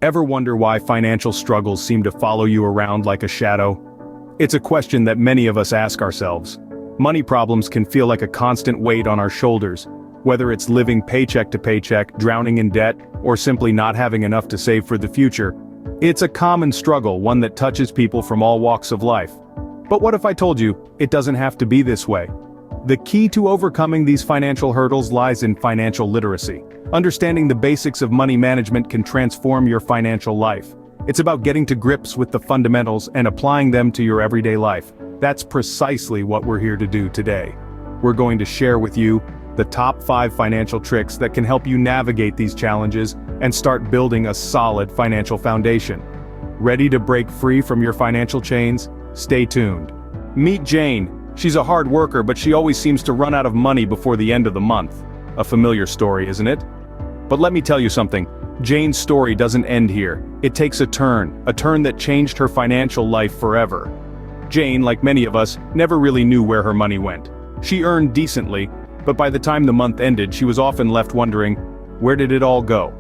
Ever wonder why financial struggles seem to follow you around like a shadow? It's a question that many of us ask ourselves. Money problems can feel like a constant weight on our shoulders, whether it's living paycheck to paycheck, drowning in debt, or simply not having enough to save for the future. It's a common struggle, one that touches people from all walks of life. But what if I told you, it doesn't have to be this way? The key to overcoming these financial hurdles lies in financial literacy. Understanding the basics of money management can transform your financial life. It's about getting to grips with the fundamentals and applying them to your everyday life. That's precisely what we're here to do today. We're going to share with you the top 5 financial tricks that can help you navigate these challenges and start building a solid financial foundation. Ready to break free from your financial chains? Stay tuned. Meet Jane. She's a hard worker, but she always seems to run out of money before the end of the month. A familiar story, isn't it? But let me tell you something. Jane's story doesn't end here. It takes a turn that changed her financial life forever. Jane, like many of us, never really knew where her money went. She earned decently, but by the time the month ended, she was often left wondering, where did it all go?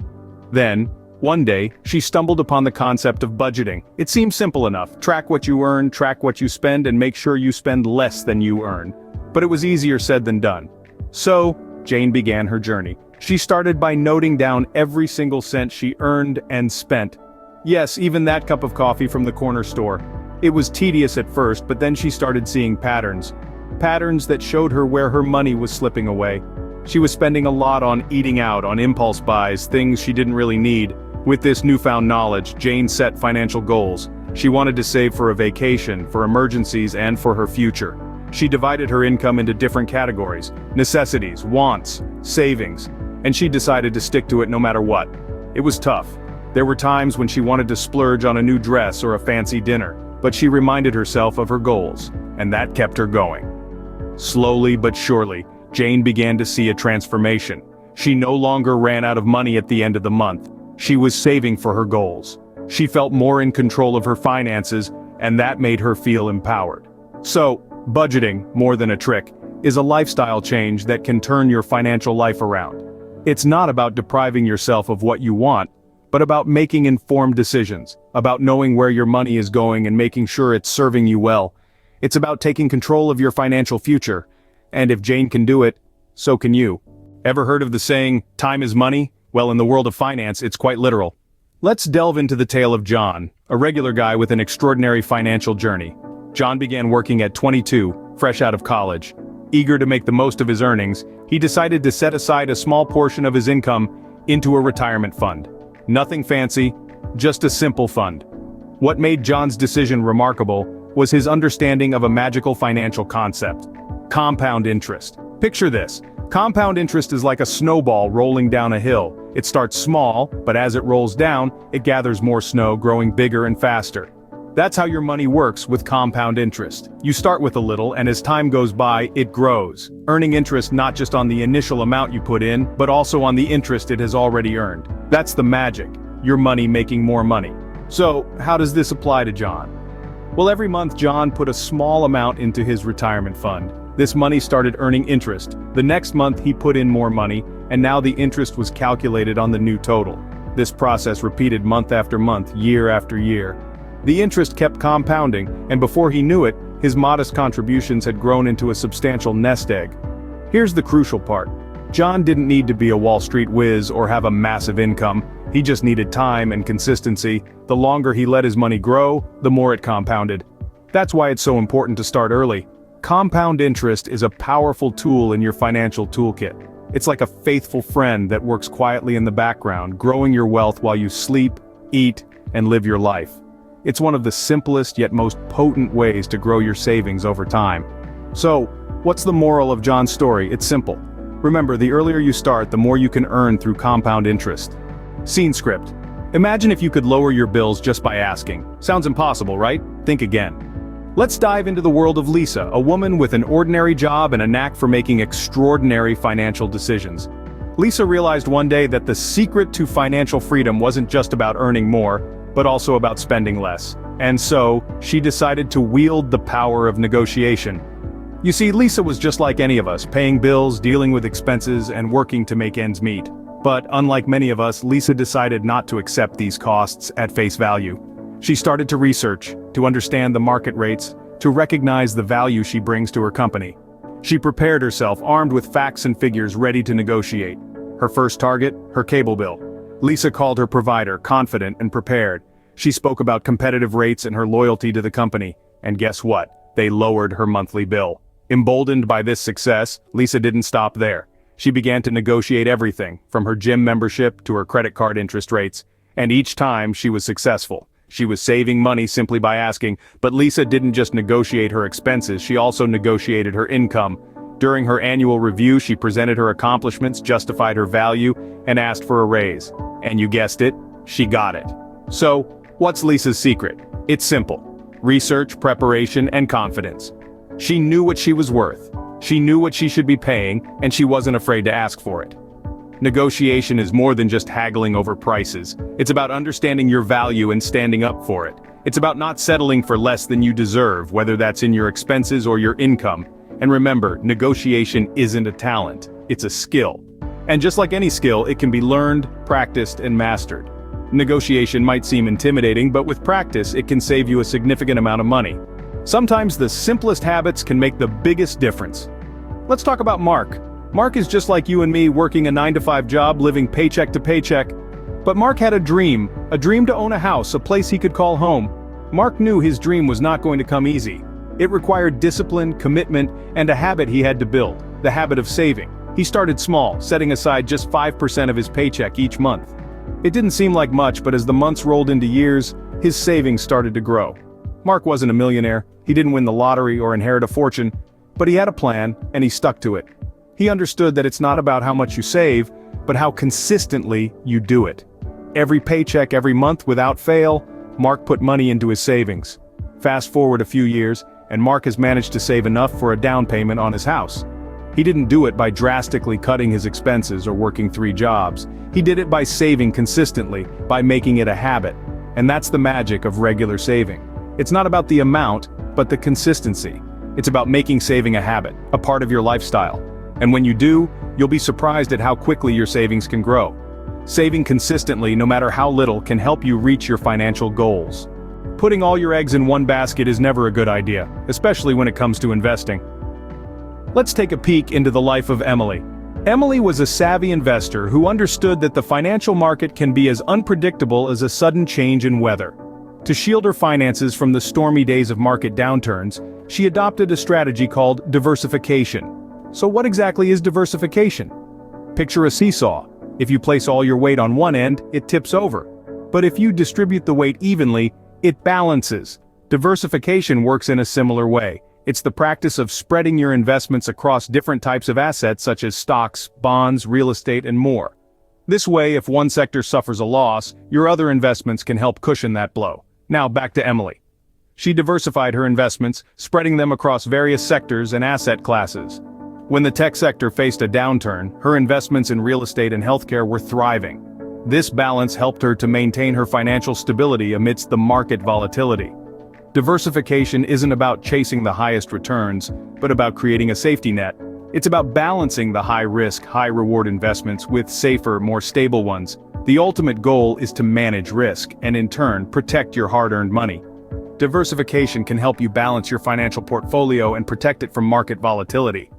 Then, one day, she stumbled upon the concept of budgeting. It seemed simple enough. Track what you earn, track what you spend, and make sure you spend less than you earn. But it was easier said than done. So, Jane began her journey. She started by noting down every single cent she earned and spent. Yes, even that cup of coffee from the corner store. It was tedious at first, but then she started seeing patterns. Patterns that showed her where her money was slipping away. She was spending a lot on eating out, on impulse buys, things she didn't really need. With this newfound knowledge, Jane set financial goals. She wanted to save for a vacation, for emergencies, and for her future. She divided her income into different categories: necessities, wants, savings, and she decided to stick to it no matter what. It was tough. There were times when she wanted to splurge on a new dress or a fancy dinner, but she reminded herself of her goals, and that kept her going. Slowly but surely, Jane began to see a transformation. She no longer ran out of money at the end of the month. She was saving for her goals. She felt more in control of her finances, and that made her feel empowered. So, budgeting, more than a trick, is a lifestyle change that can turn your financial life around. It's not about depriving yourself of what you want, but about making informed decisions, about knowing where your money is going and making sure it's serving you well. It's about taking control of your financial future. And if Jane can do it, so can you. Ever heard of the saying, time is money? Well, in the world of finance, it's quite literal. Let's delve into the tale of John, a regular guy with an extraordinary financial journey. John began working at 22, fresh out of college. Eager to make the most of his earnings, he decided to set aside a small portion of his income into a retirement fund. Nothing fancy, just a simple fund. What made John's decision remarkable was his understanding of a magical financial concept: compound interest. Picture this. Compound interest is like a snowball rolling down a hill. It starts small, but as it rolls down, it gathers more snow, growing bigger and faster. That's how your money works with compound interest. You start with a little, and as time goes by, it grows, earning interest not just on the initial amount you put in, but also on the interest it has already earned. That's the magic, your money making more money. So, how does this apply to John? Well, every month John put a small amount into his retirement fund. This money started earning interest. The next month he put in more money, and now the interest was calculated on the new total. This process repeated month after month, year after year. The interest kept compounding, and before he knew it, his modest contributions had grown into a substantial nest egg. Here's the crucial part. John didn't need to be a Wall Street whiz or have a massive income. He just needed time and consistency. The longer he let his money grow, the more it compounded. That's why it's so important to start early. Compound interest is a powerful tool in your financial toolkit. It's like a faithful friend that works quietly in the background, growing your wealth while you sleep, eat, and live your life. It's one of the simplest yet most potent ways to grow your savings over time. So, what's the moral of John's story? It's simple. Remember, the earlier you start, the more you can earn through compound interest. Scene script. Imagine if you could lower your bills just by asking. Sounds impossible, right? Think again. Let's dive into the world of Lisa, a woman with an ordinary job and a knack for making extraordinary financial decisions. Lisa realized one day that the secret to financial freedom wasn't just about earning more, but also about spending less. And so, she decided to wield the power of negotiation. You see, Lisa was just like any of us, paying bills, dealing with expenses, and working to make ends meet. But unlike many of us, Lisa decided not to accept these costs at face value. She started to research, to understand the market rates, to recognize the value she brings to her company. She prepared herself, armed with facts and figures ready to negotiate. Her first target, her cable bill. Lisa called her provider, confident and prepared. She spoke about competitive rates and her loyalty to the company. And guess what? They lowered her monthly bill. Emboldened by this success, Lisa didn't stop there. She began to negotiate everything, from her gym membership to her credit card interest rates. And each time she was successful. She was saving money simply by asking, but Lisa didn't just negotiate her expenses, she also negotiated her income. During her annual review, she presented her accomplishments, justified her value, and asked for a raise. And you guessed it, she got it. So, what's Lisa's secret? It's simple. Research, preparation, and confidence. She knew what she was worth. She knew what she should be paying, and she wasn't afraid to ask for it. Negotiation is more than just haggling over prices. It's about understanding your value and standing up for it. It's about not settling for less than you deserve, whether that's in your expenses or your income. And remember, negotiation isn't a talent, it's a skill. And just like any skill, it can be learned, practiced, and mastered. Negotiation might seem intimidating, but with practice, it can save you a significant amount of money. Sometimes the simplest habits can make the biggest difference. Let's talk about Mark. Mark is just like you and me, working a 9-to-5 job, living paycheck to paycheck. But Mark had a dream to own a house, a place he could call home. Mark knew his dream was not going to come easy. It required discipline, commitment, and a habit he had to build, the habit of saving. He started small, setting aside just 5% of his paycheck each month. It didn't seem like much, but as the months rolled into years, his savings started to grow. Mark wasn't a millionaire, he didn't win the lottery or inherit a fortune, but he had a plan, and he stuck to it. He understood that it's not about how much you save, but how consistently you do it. Every paycheck, every month, without fail, Mark put money into his savings. Fast forward a few years, and Mark has managed to save enough for a down payment on his house. He didn't do it by drastically cutting his expenses or working 3 jobs. He did it by saving consistently, by making it a habit. And that's the magic of regular saving. It's not about the amount, but the consistency. It's about making saving a habit, a part of your lifestyle. And when you do, you'll be surprised at how quickly your savings can grow. Saving consistently, no matter how little, can help you reach your financial goals. Putting all your eggs in one basket is never a good idea, especially when it comes to investing. Let's take a peek into the life of Emily. Emily was a savvy investor who understood that the financial market can be as unpredictable as a sudden change in weather. To shield her finances from the stormy days of market downturns, she adopted a strategy called diversification. So what exactly is diversification? Picture a seesaw. If you place all your weight on one end, it tips over. But if you distribute the weight evenly, it balances. Diversification works in a similar way. It's the practice of spreading your investments across different types of assets such as stocks, bonds, real estate, and more. This way, if one sector suffers a loss, your other investments can help cushion that blow. Now back to Emily. She diversified her investments, spreading them across various sectors and asset classes. When the tech sector faced a downturn, her investments in real estate and healthcare were thriving. This balance helped her to maintain her financial stability amidst the market volatility. Diversification isn't about chasing the highest returns, but about creating a safety net. It's about balancing the high-risk, high-reward investments with safer, more stable ones. The ultimate goal is to manage risk and, in turn, protect your hard-earned money. Diversification can help you balance your financial portfolio and protect it from market volatility.